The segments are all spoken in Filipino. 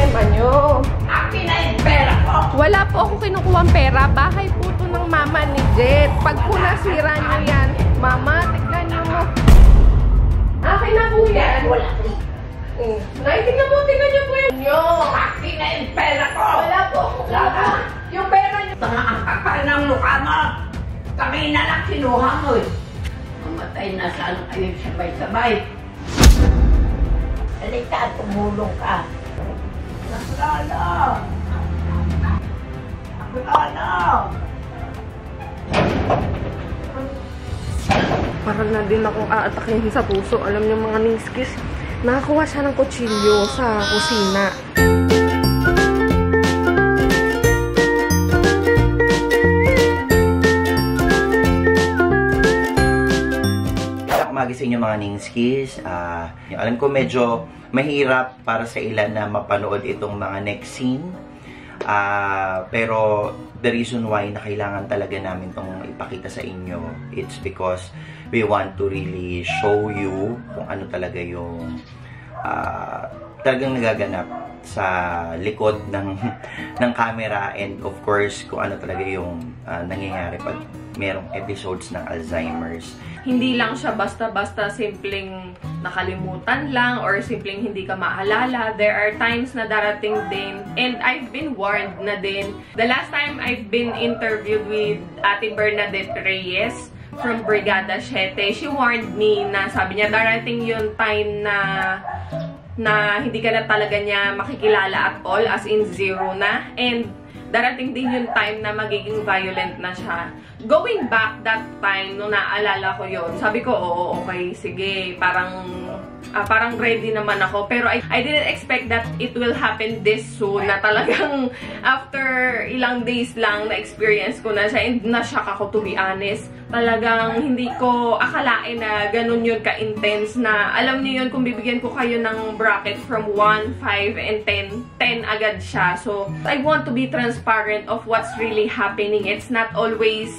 problema nyo? Akin na yung pera ko! Wala po ako kinukuhang pera. Bahay po ito ng mama ni Jet. Pag po nasira nyo yan, mama, tignan nyo mo. Akin na po yan. Wala. Tignan nyo po yan. Akin na yung pera ko! Wala po ako kinukuha. Yung pera nyo. Tanga ang kapal ng mukha mo! Kami na lang kinuha mo eh. Mamatay na sana kayo sabay-sabay. Halika, tumulong ka. Nakulala! Nakulala! Parang na din akong aatakin sa puso. Alam niyo mga niskis, nakakuha siya ng kutsilyo sa kusina. Umaga sa inyo mga Ningskis. Alam ko medyo mahirap para sa ilan na mapanood itong mga next scene. Pero the reason why na kailangan talaga namin itong ipakita sa inyo, it's because we want to really show you kung ano talaga yung talagang nagaganap sa likod ng camera, and of course kung ano talaga yung nangyayari pag merong episodes ng Alzheimer's. Hindi lang siya basta-basta simpleng nakalimutan lang or simpleng hindi ka maalala. There are times na darating din, and I've been warned na din. The last time I've been interviewed with Ate Bernadette Reyes from Brigada 7, she warned me na sabi niya darating yung time na hindi ka na talaga niya makikilala at all, as in zero na. And darating din yung time na magiging violent na siya. Going back that time, nung naalala ko yun, sabi ko, oo, okay, sige, parang ready naman ako. Pero I didn't expect that it will happen this soon, na talagang after ilang days lang na-experience ko na siya, and na-shock ako, to be honest. Talagang hindi ko akalain na ganun yun ka-intense, na alam niyo yun, kung bibigyan ko kayo ng bracket from 1, 5, and 10 agad siya. So, I want to be transparent of what's really happening. It's not always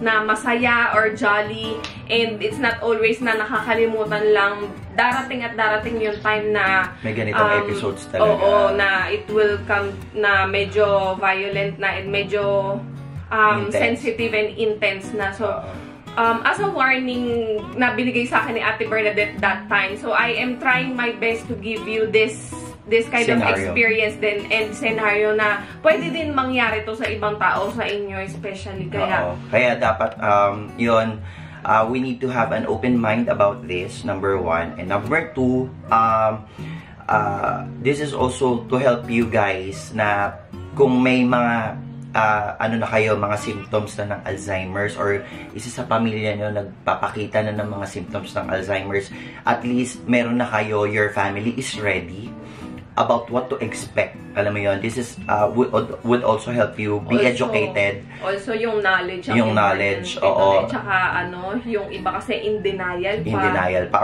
na masaya or jolly, and it's not always na nakakalimutan lang. Darating at darating yung time na may ganitong episodes talaga. Oo, na it will come na medyo violent na and medyo sensitive and intense na. So, as a warning na binigay sa akin ni Ate Bernadette that time, so I am trying my best to give you this kind scenario of experience din and scenario na pwede din mangyari to sa ibang tao, sa inyo especially. Kaya dapat yun, we need to have an open mind about this, number 1. And number 2, this is also to help you guys na kung may mga ano na kayo, mga symptoms na ng Alzheimer's, or isa sa pamilya nyo nagpapakita na ng mga symptoms ng Alzheimer's, at least meron na kayo, your family is ready about what to expect. Alam mo yun, this is would also help you be educated. Also yung knowledge. Yung knowledge, oo. Tsaka yung iba kasi in denial pa. In denial pa.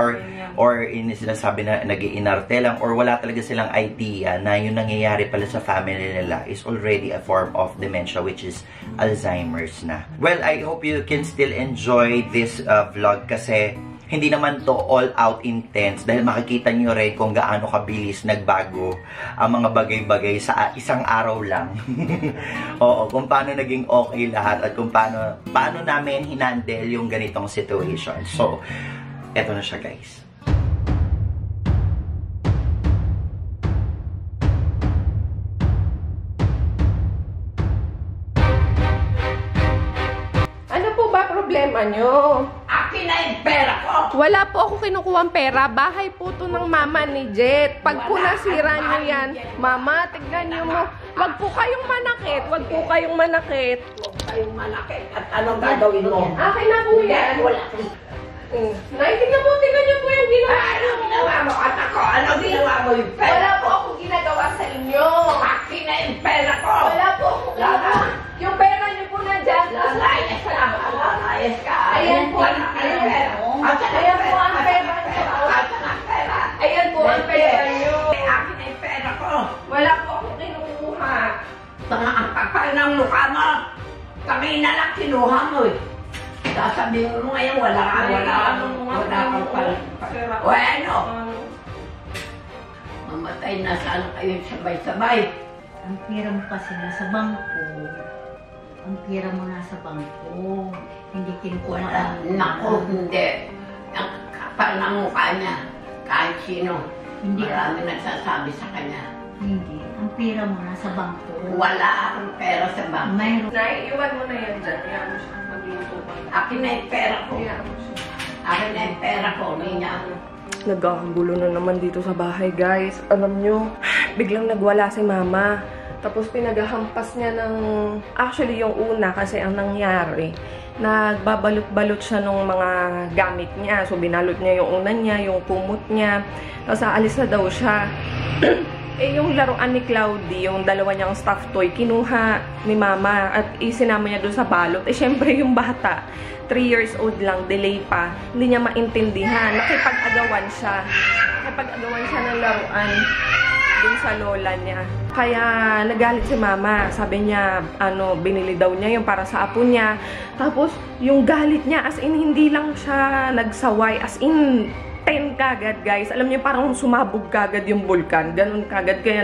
Or sinasabi na nag-iinarte lang, or wala talaga silang idea na yung nangyayari pala sa family nila is already a form of dementia, which is Alzheimer's na. Well, I hope you can still enjoy this vlog kasi hindi naman to all out intense, dahil makikita nyo rin kung gaano kabilis nagbago ang mga bagay-bagay sa isang araw lang. Oo, kung paano naging okay lahat at kung paano namin hinandle yung ganitong situation. So, eto na siya guys. Ano po ba problema nyo? Akin na yung pera ko! Wala po ako kinukuhang pera. Bahay po ito ng mama ni Jet. Pag po nasira nyo yan, mama, tignan nyo mo. Wag po kayong manakit. Wag po kayong manakit. Huwag kayong manakit. At anong gagawin mo? Akin na po yan. Wala. Tignan nyo po yung ginawa. Anong ginawa mo? At ako, anong ginawa mo yung pera? Wala po akong ginagawa sa inyo. Akin na yung pera ko! Wala po akong ginagawa. Yung pera nyo po na dyan. Lalayas ka! Lalayas ka! Ayan po. Ayan po ang pera nyo. Ayan po ang pera nyo. Akin na yung pera ko! Wala po akong kinukuha. Tanga ang kapal ng mukha mo! Kami na lang kinuha mo eh. Sasabihin mo ngayon, wala kang pala. Bueno, Mamatay na sana kayo sabay-sabay. Ang pira mo kasi nasa bangko. Ang pira mo nasa bangko. Hindi kinukuha Wala. Naku, hindi. Ang kapal ng mukha niya. Kahit sino. Hindi. Marami nagsasabi sa kanya. Hindi. Ang pira mo nasa bangko. Wala akong pera sa bangko. Mayroon. Nay, iwan mo na yan dyan. Iyan mo siya. Magluto pa. Akin na yung pera ko. Iyan mo siya. Akin na yung pera ko. Hindi niya. Nagkakagulo na naman dito sa bahay, guys. Alam nyo, biglang nagwala si mama. Tapos pinagahampas niya ng... Actually, yung una kasi ang nangyari, nagbabalot-balot siya ng mga gamit niya. So, binalot niya yung unan niya, yung kumot niya. Tapos, aalis na daw siya. Eh, yung laruan ni Cloudy, yung dalawa niyang stuffed toy, kinuha ni mama at isinama niya doon sa balot. Eh, syempre, yung bata, 3 years old lang, delay pa, hindi niya maintindihan. Nakipag-agawan siya. Nakipag-agawan siya ng laruan dun sa lola niya. Kaya nagalit si mama. Sabi niya, binili daw niya yung para sa apo niya. Tapos, yung galit niya, as in, hindi lang siya nagsaway. As in, 10 kagad, guys. Alam niyo, parang sumabog kagad yung bulkan. Ganun kagad. Kaya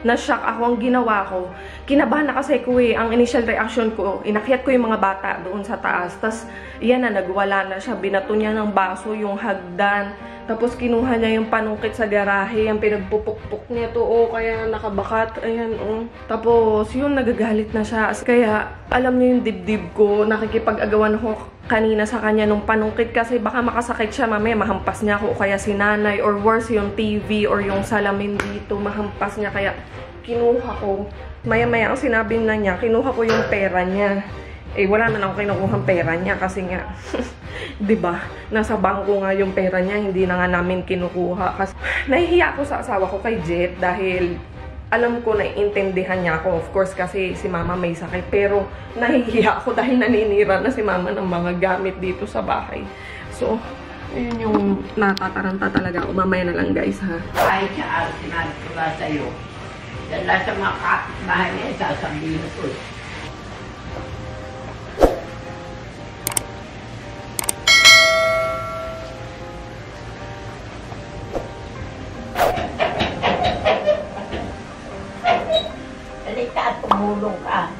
na-shock ako. Ang ginawa ko, kinabahan na kasi ko eh. Ang initial reaction ko, inakyat ko yung mga bata doon sa taas. Tapos, yan na, nagwala na siya. Binato niya ng baso yung hagdan. Tapos, kinuha niya yung panungkit sa garahe. Yung pinagpupukpuk niya to. Oh, kaya nakabakat. Ayan, oh. Tapos, yun, nagagalit na siya. Kaya, alam niyo yung dibdib ko. Nakikipag-agawan ako kanina sa kanya nung panungkit kasi baka makasakit siya mamaya, mahampas niya ako o kaya si nanay or worse yung TV or yung salamin dito, mahampas niya kaya kinuha ko. Maya-maya ang sinabi na niya, kinuha ko yung pera niya. Eh wala na ako kinukuhang pera niya kasi nga 'di ba? Nasa bangko nga yung pera niya, hindi na nga namin kinukuha kasi nahihiya ako sa asawa ko kay Jet dahil alam ko na intindihan niya ako, of course, kasi si mama may sakit. Pero, nahihiya ako dahil naninira na si mama ng mga gamit dito sa bahay. So, yun yung natataranta talaga ako. Mamaya na lang, guys, ha? Kahit siya, sinabi ko ba sa'yo, dala sa mga kapitbahay niya, sasabihin ko eh. Halika, tumulong ka.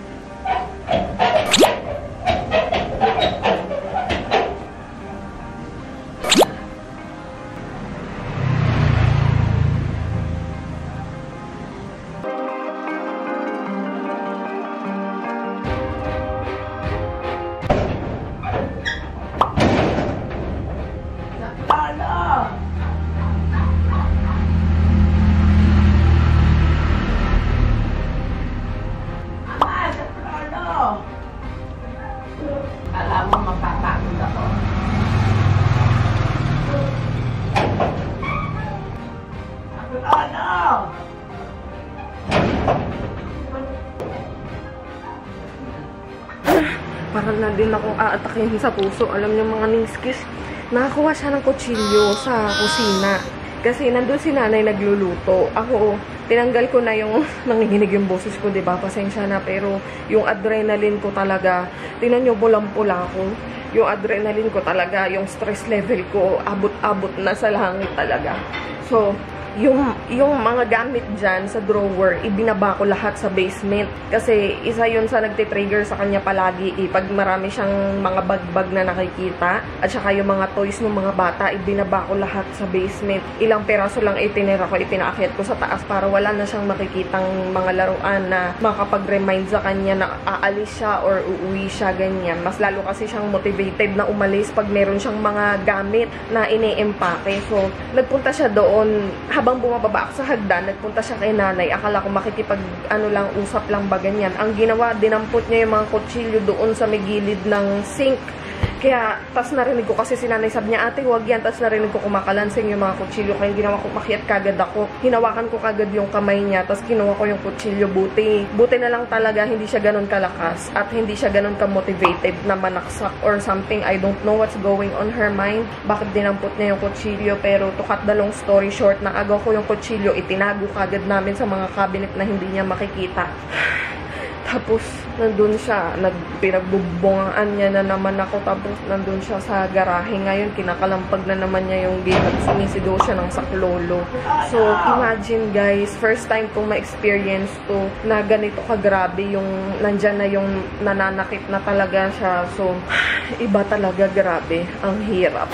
Alam mo, mapapagod ako. Ano? Parang na din akong aatakin sa puso. Alam niyo mga ningskis, nakakuha siya ng kutsilyo sa kusina. Kasi nandun si nanay nagluluto. Ako, tinanggal ko na yung nanginginig yung boses ko, diba? Pasensya na. Pero yung adrenaline ko talaga, tinan nyo, bulang-pula ako. Yung adrenaline ko talaga, yung stress level ko, abot-abot na sa langit talaga. So, yung mga gamit dyan sa drawer, ibinaba ko lahat sa basement. Kasi isa yun sa nagtitrigger sa kanya palagi. Pag marami siyang mga bag-bag na nakikita, at saka yung mga toys ng mga bata, ibinaba ko lahat sa basement. Ilang peraso lang itinira ko, ipinaakyat ko sa taas para wala na siyang makikitang mga laruan na makapag-remind sa kanya na aalis siya or uuwi siya, ganyan. Mas lalo kasi siyang motivated na umalis pag meron siyang mga gamit na ini-empake. So, nagpunta siya doon. Habang bumababa ako sa hagdan, nagpunta siya kay nanay. Akala ko usap lang ba ganyan. Ang ginawa, dinampot niya yung mga kutsilyo doon sa may gilid ng sink. Kaya, tas narinig ko kasi si nanay, sabi niya, ate, wag yan. Tas narinig ko kumakalansing yung mga kutsilyo. Kaya ginawa ko, makiat kagad ako. Hinawakan ko kagad yung kamay niya. Tas kinuha ko yung kutsilyo. Buti na lang talaga, hindi siya ganun kalakas. At hindi siya ganun ka-motivated na manaksak or something. I don't know what's going on her mind. Bakit dinampot niya yung kutsilyo. Pero to cut the long story short, naagaw ko yung kutsilyo. Itinago kagad namin sa mga cabinet na hindi niya makikita. Tapos, nandun siya, pinagbubungaan niya na naman ako. Tapos, nandun siya sa garahe. Ngayon, kinakalampag na naman niya yung gate at sinisigaw siya ng saklolo. So, imagine guys, first time kong ma-experience to na ganito kagrabe yung nandyan na yung nananakit na talaga siya. So, iba talaga, grabe. Ang hirap.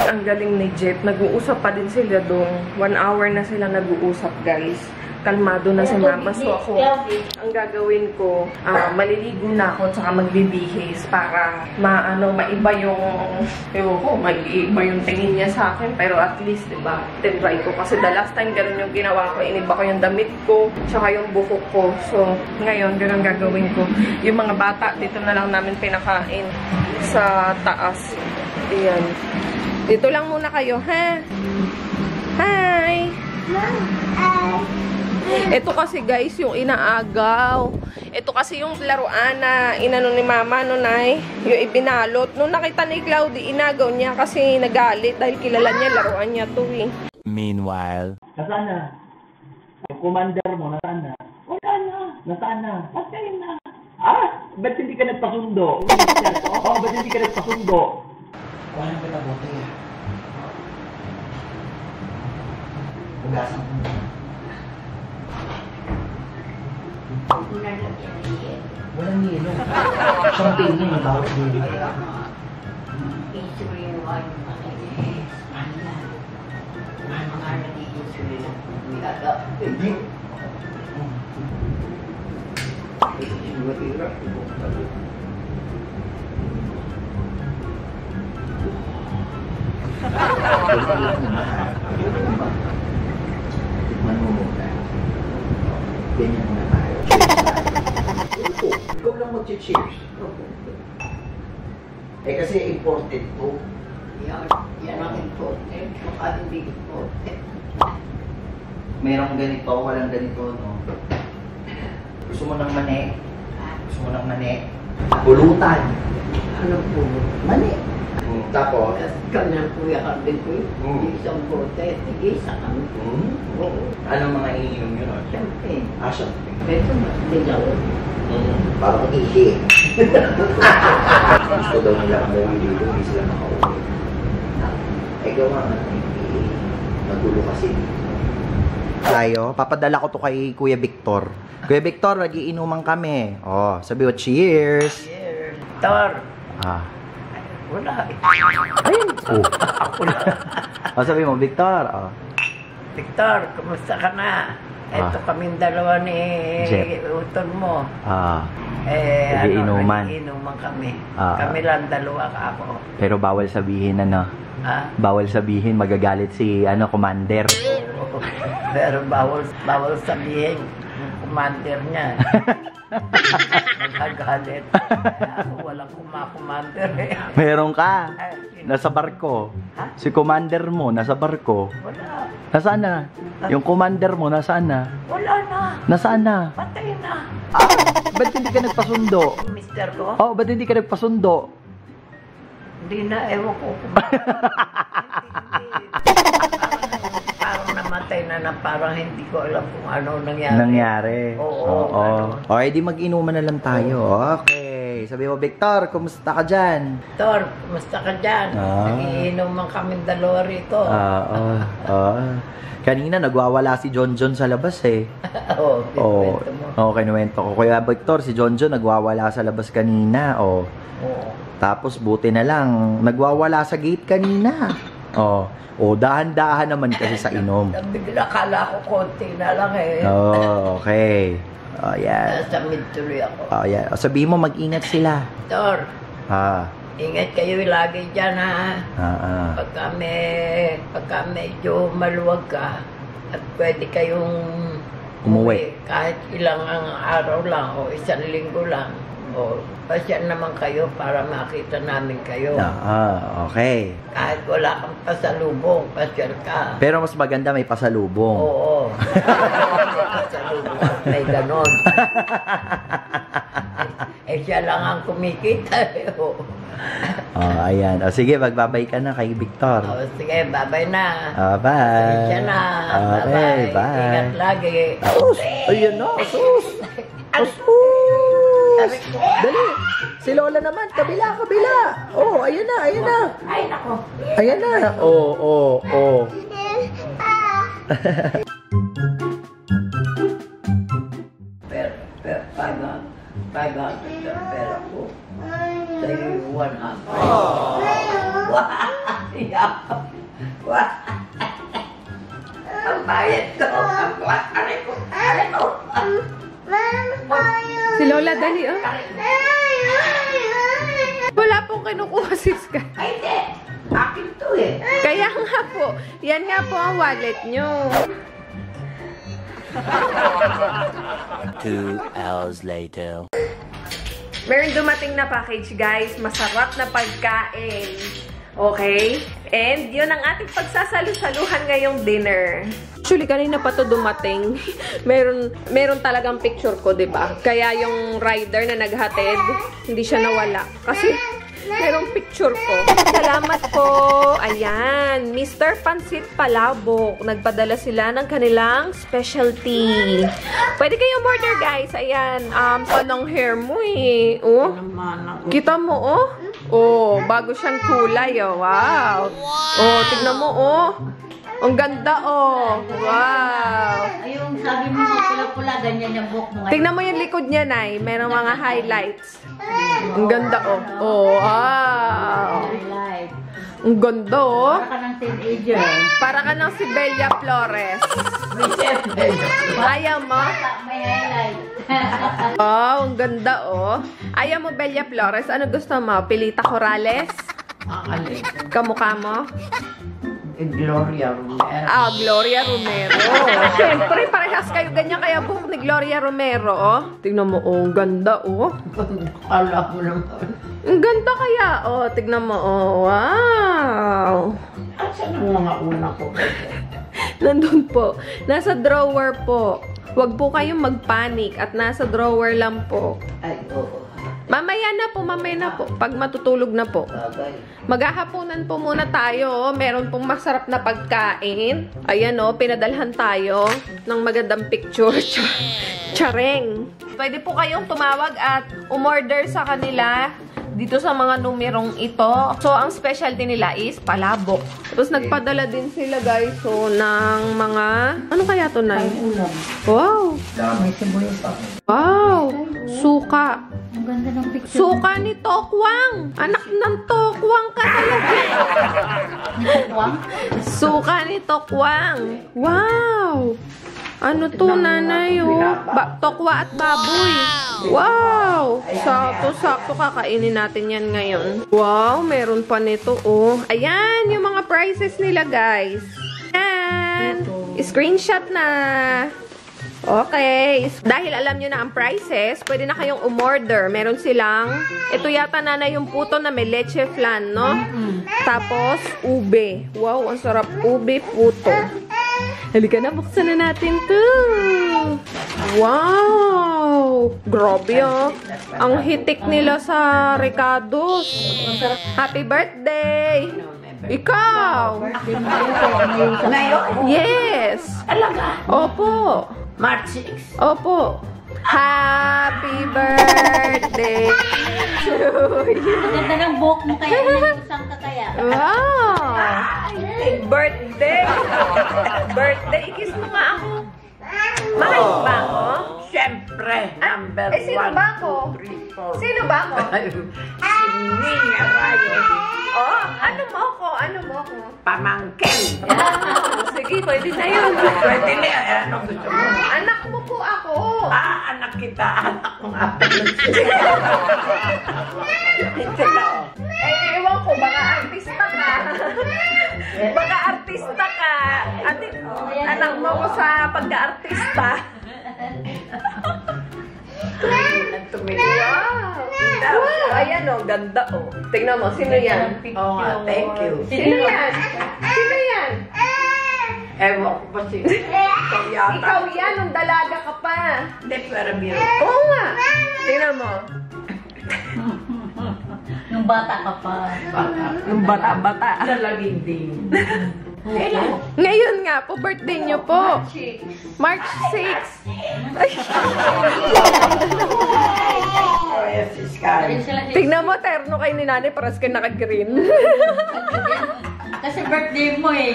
Ang galing ni Jeff. Nag-uusap pa din sila doon. 1 hour na sila nag-uusap, guys. Kalmado na si mama. So ako, ang gagawin ko, maliligo na ako tsaka magbibihis para maiba yung maiba yung tingin niya sa akin. Pero at least, diba, tinry ko. Kasi the last time, ganun yung ginawa ko. Iniba ko yung damit ko, tsaka yung buhok ko. So, ngayon, ganun gagawin ko. Yung mga bata, dito na lang namin pinakain sa taas. Ayan. Dito lang muna kayo, ha? Hi! Ito kasi guys, yung inaagaw. Ito kasi yung laruan na inano ni mama, no, Nay? Yung ibinalot. Nung nakita ni Cloudy, inagaw niya kasi nagalit dahil kilala niya, laruan niya to, eh. Meanwhile, Nasaan na? Yung commander mo, nasaan na? Wala na. Nasaan na? Patay na. Ah, ba't hindi ka nagpasundo? Oo, ba't hindi ka nagpasundo? walang pinabuti ah. Hugasan ko na. Walang nilo. Champagne yun, bawat nilo. Hindi. Tikman mo muna. Ganyan muna tayo. Ikaw lang mag-cheers. Eh kasi imported to. Yan ang important. Baka hindi important. Merong ganito, walang ganito, no? Gusto mo ng mani? Gusto mo ng mani? Pulutan. Ano po? Mani. Tapos? Ganyan kuya kami ko. Isang bote. Tig-isa kami. Oo. Anong mga iniinom nyo nun? Champagne. Champagne. Ito na. Dilaw. Parang ihi. Gusto daw nila kami dito, hindi sila makauwi. Eh, gawa nga ng ihi. Nagulo kasi. Tayo, papadala ko to kay Kuya Victor. Kuya Victor, nagiinuman kami. Oh, sabi mo, cheers! Cheers. Tor. Wala. Ayun! Oh. Oh, sabi mo, Victor. Oh. Victor, kumusta ka na? Ito kaming dalawa ni Jeff. Uton mo. Nagiinuman. Nagiinuman kami. Kami lang dalawa ka ako. Pero bawal sabihin, bawal sabihin, magagalit si, Commander. Pero bawal sabihin yung commander niya. Magagalit. Ako walang commander eh. Meron ka. Nasa barko. Ha? Si commander mo, nasa barko. Wala. Nasaan na? Yung commander mo, nasaan na? Wala na. Nasaan na? Patay na. Ba't hindi ka nagpasundo? Mister ko? Oh, ba't hindi ka nagpasundo? Hindi na, ewan ko kung parang namatay na parang hindi ko alam kung ano nangyari. Oo. O, edi mag-inuman na lang tayo. Okay. Sabi mo, Victor, kumusta ka dyan? Tor, kumusta ka dyan? Nagiinuman kaming dalawa rito. Kanina, nagwawala si John sa labas eh. Oo, kinuwento mo. Kinuwento ko. Kuya Victor, si John nagwawala sa labas kanina. Oo. Tapos, buti na lang, nagwawala sa gate kanina. Dahan-dahan naman kasi sa inom. Bigla kala ko konti na lang eh. Okay. Yan. Nasa mid-tuloy ako. Yan. Sabihin mo, mag-ingat sila. Tor, ingat kayo lagi dyan ha. Pagka medyo maluwag ka at pwede kayong umuwi. Kahit ilang araw lang o isang linggo lang. Pasyal naman kayo para makita namin kayo. Okay. Kahit wala kang pasalubong, pasyal ka. Pero mas maganda may pasalubong. Oo. May pasalubong. May ganon. Eh, siya lang ang kumikita. Oh, ayan. O, sige, magbabay ka na kay Victor. O, sige, babay na. Bye. Siya na. Okay, bye. Ingat lagi. Sus! Ayun na, sus! Sus! Dali! Si Lola naman, kabila, kabila! Oh, ayan na, ayan na! Ay, nako. Ayan na! Oh. Pera, 500 ang pera ko. Sa'yo yung 100. Wah! Ang bayad ko. Aray ko. Si Lola, dali, oh. Wala pong kinukuha si Sky. Ay, hindi. Akin to eh. Kaya nga po, yan nga po ang wallet nyo. 2 hours later. Meron dumating na package, guys. Masarap na pagkain. Okay? And yun ang ating pagsasalu-saluhan ngayong dinner. Actually, kanina pa to dumating. meron talagang picture ko, diba? Kaya yung rider na naghatid, hindi siya nawala. Kasi merong picture ko. Salamat po. Ayan. Mr. Pansit Palabok. Nagpadala sila ng kanilang specialty. Pwede kayong order, guys. Ayan. Panong hair mo eh. Oh. Kita mo, oh. Oh, bago siyang kulay, oh. Wow. Oh, tignan mo, oh. Ang ganda, oh. Wow. Ayun, sabi mo pula-pula, ganyan yung buhok mo. Tignan mo yung likod niya, Nay. Merong mga highlights. Ang ganda, oh. Oh, wow. Highlight. Ang ganda, oh. Para ka ng teenager. Para ka ng si Bella Flores. Ayaw mo? May highlight. Oh, ang ganda, oh. Ayaw mo, Bella Flores? Ano gusto mo? Pilita Corrales? Alin. Kamukha mo? Gloria Romero. Ah, Gloria Romero. Siyempre, parehas kayo ganyan kaya buhok ni Gloria Romero, oh. Tignan mo, oh. Ang ganda, oh. Kala mo naman. Ang ganda kaya, oh. Tignan mo, oh. Wow. Asan ang mga una ko? Nandun po. Nasa drawer po. Huwag po kayong magpanik at nasa drawer lang po. Ay, oo. Mamaya na po. Pag matutulog na po. Bagay. Maghahaponan po muna tayo. Meron pong masarap na pagkain. Ayan o, pinadalhan tayo ng magandang picture. Chareng. Pwede po kayong tumawag at umorder sa kanila dito sa mga numerong ito. So, ang specialty nila is palabok. Tapos, nagpadala din sila, guys, so, ng mga... Ano kaya to, Nay? Wow! May sibuyas pa. Wow! Suka. Ang ganda ng picture. Suka ni Tokwang! Anak ng Tokwang ka talaga! Ni Tokwang? Suka ni Tokwang! Wow! Ano to, nanay, oh? Tokwa at baboy. Wow! Sakto-sakto kakainin natin yan ngayon. Wow, meron pa nito, oh. Ayan, yung mga prices nila, guys. Ayan. Screenshot na. Okay. Dahil alam nyo na ang prices, pwede na kayong umorder. Meron silang, ito yata nanay yung puto na may leche flan, no? Tapos, ube. Wow, ang sarap. Ube, puto. Halika na, buksan na natin to. Wow! Grabe, oh. Ang hitik nila sa Ricardo's. Happy birthday! Ikaw! Ngayon? Yes! Alaga? Opo. March 6. Opo. Happy birthday to you. Ang ganda ng buhok mo kaya. Ilang ka kaya? Wow! Birthday! Birthday! Kiss mo nga ako. Mahal mo ba ako? Siyempre, number 1, sino ba ako? 2, 3, 4. Sino ba ako? Si Nina Rayo. Oh, ano mo ako? Ano mo ako? Pamangkin. Sige, pwede na yun. Pwede na, ano gusto mo? Anak mo po ako. Anak kita, anak kong apat. Sila. Ewan ko, baka artista ka. Baka artista ka. Ate, anak mo ko sa pagka-artista. Wow! Wow! Ayan o, ganda o. Tingnan mo, sino yan? Oo nga, thank you. Sino yan? Sino yan? Ewan ko pa sino. Ikaw Ikaw yan, nung dalaga ka pa. Hindi, pero biro. Oo nga. Tingnan mo. Nung bata ka pa. Nung bata-bata. Lalaging din. Ngayon nga po, birthday niyo po. March 6. Tignan mo, terno kayo ni nanay, paras kayo naka-green. Kasi birthday mo eh.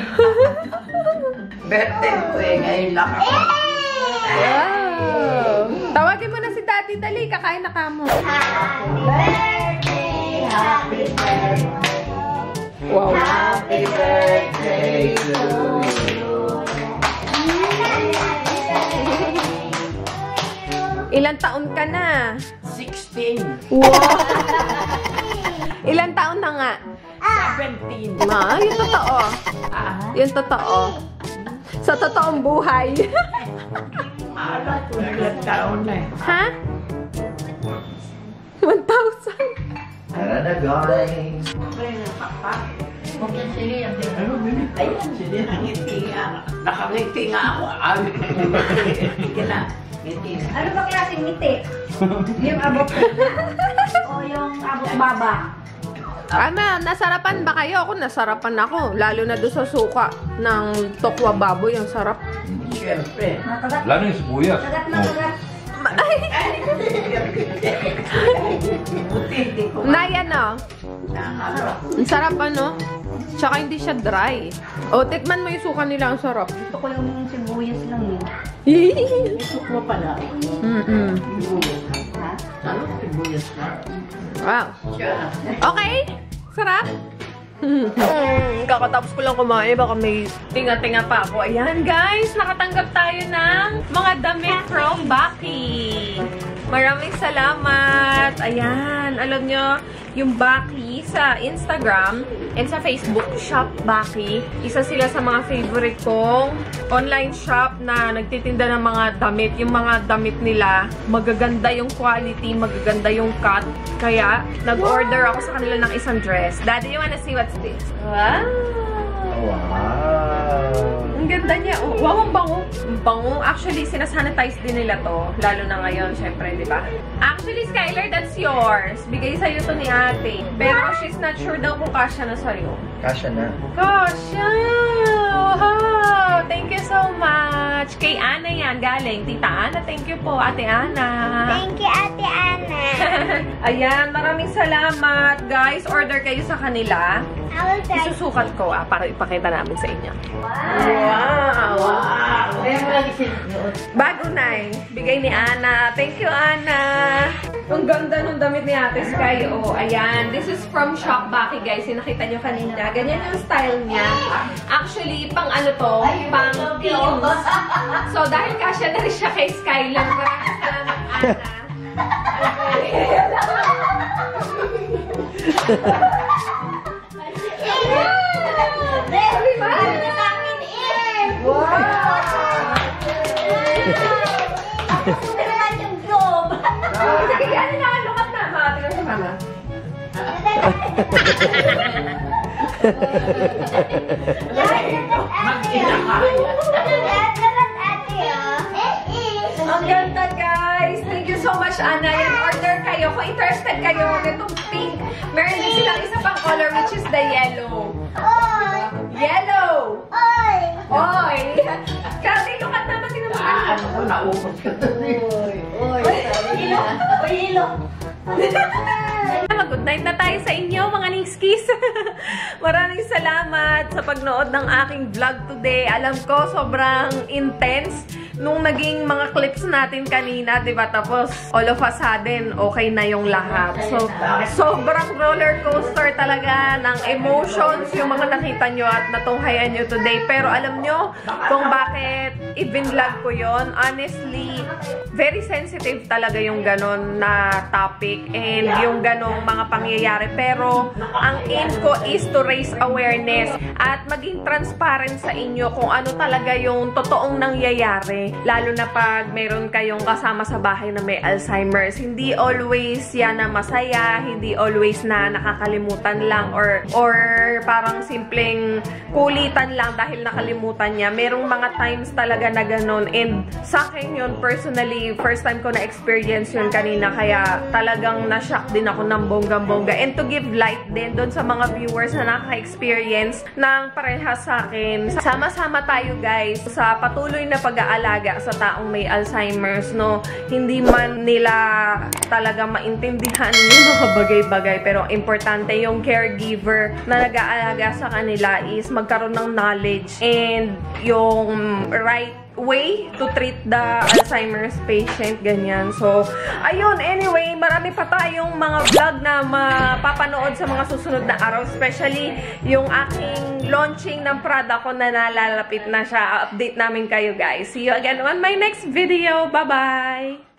Birthday ko eh, ngayon lang ako. Wow! Tawagin mo na si Daddy, dali, kakain na ka mo. Happy birthday. Wow. Happy birthday to you. Ilang taon ka na? 16. Wow! Ilang taon na nga? 17. Ma, yung totoo. Yung totoo. Sa totoong buhay. Alam ko, ilang taon na eh. Ha? 1,000. Tara na, guys. Huwag yan sili. Ano, ayan, sila nangiti nga. Nakangiti nga ako. Ngiti na. Ngiti na. Ano ba klaseng ngiti? Yung abot o yung abot baba? Ano, nasarapan ba kayo? Ako, nasarapan ako. Lalo na doon sa suka ng tokwa baboy. Ang sarap. Siyempre. Nakagat. Lalo yung sibuyas. Kagat na kagat. Nay, ano? Ang sarap, ano? Tsaka hindi siya dry. O, tikman mo yung suka nila. Ang sarap. Gusto ko yung sibuyas lang eh. Suklo pala. Mm-mm. Ha? Ano? Sibuyas na. Wow. Okay? Sarap? Kakatapos ko lang kumain. Baka may tinga-tinga pa ako. Ayan, guys. Nakatanggap tayo ng mga damit from Baki. Maraming salamat. Ayan. Alam nyo, yung Baki sa Instagram and sa Facebook, Shop Baki. Isa sila sa mga favorite kong online shop na nagtitinda ng mga damit. Yung mga damit nila, magaganda yung quality, magaganda yung cut. Kaya, nag-order ako sa kanila ng isang dress. Daddy, you wanna see what's this? Wow! Wow! Ang ganda niya. Oh, wow, ang bango. Ang bango. Actually, sinasanitize din nila to. Lalo na ngayon, syempre, di ba? Actually, Skylar, that's yours. Bigay sa'yo to ni ate. Pero she's not sure daw kung kasya na sa'yo. Kasya na. Kasya! Wow! Thank you so much. Kay Ana yan, galing. Tita Ana, thank you po, Ate Ana. Thank you, Ate Ana. Ayan, maraming salamat. Guys, order kayo sa kanila. I will try. Isusukat ko para ipakita namin sa inyo. Wow! Ayan mo lagi sila. Bago na bigay ni Ana. Thank you, Ana. Ang ganda nung damit ni Ate Sky. Oh, ayan. This is from Shop Baki, guys. Yung nakita nyo kanina. Ganyan yung style niya. Actually, pang ano to? Pang teens. So, dahil kasya na rin siya kay Skylar. Maraming salamat, Ana. Sige, ano na? Lukat na. Makatingin sa mama. Mag-ina ka. Ang ganda, guys. Thank you so much, Ana. Yan, order kayo. Kung interested kayo, itong pink. Meron din silang isa pang color, which is the yellow. Yellow! Oy! Kasi lukat naman din naman. Ano ko, naubos ko. Ilo. Good night na tayo sa inyo, mga ningskis. Maraming salamat sa pagnood ng aking vlog today. Alam ko, sobrang intense nung naging mga clips natin kanina, diba? Tapos, all of a sudden, okay na yung lahat. So, sobrang roller coaster talaga ng emotions yung mga nakita nyo at natunghayan nyo today. Pero alam nyo kung bakit i-vlog ko yon. Honestly, very sensitive talaga yung ganon na topic and yung ganong mga pangyayari. Pero, ang aim ko is to raise awareness at maging transparent sa inyo kung ano talaga yung totoong nangyayari. kasi lalo na pag mayroon kayong kasama sa bahay na may Alzheimer's, hindi always yan na masaya, hindi always na nakakalimutan lang or parang simpleng kulitan lang dahil nakalimutan niya. Merong mga times talaga na ganun, and sa akin yun personally, first time ko na experience yun kanina, kaya talagang na-shock din ako ng bonggang-bongga. And to give light din doon sa mga viewers na naka-experience ng parehas sa akin, sama-sama tayo guys sa patuloy na pag-aalaga sa taong may Alzheimer's, no? Hindi man nila talaga maintindihan yung mga bagay-bagay, pero importante yung caregiver na nag-aalaga sa kanila is magkaroon ng knowledge and yung right way to treat the Alzheimer's patient, ganyan. So, ayun, anyway, marami pa tayong mga vlog na mapapanood sa mga susunod na araw, especially yung aking launching ng product ko na nalalapit na siya. Update namin kayo guys. See you again on my next video. Bye-bye!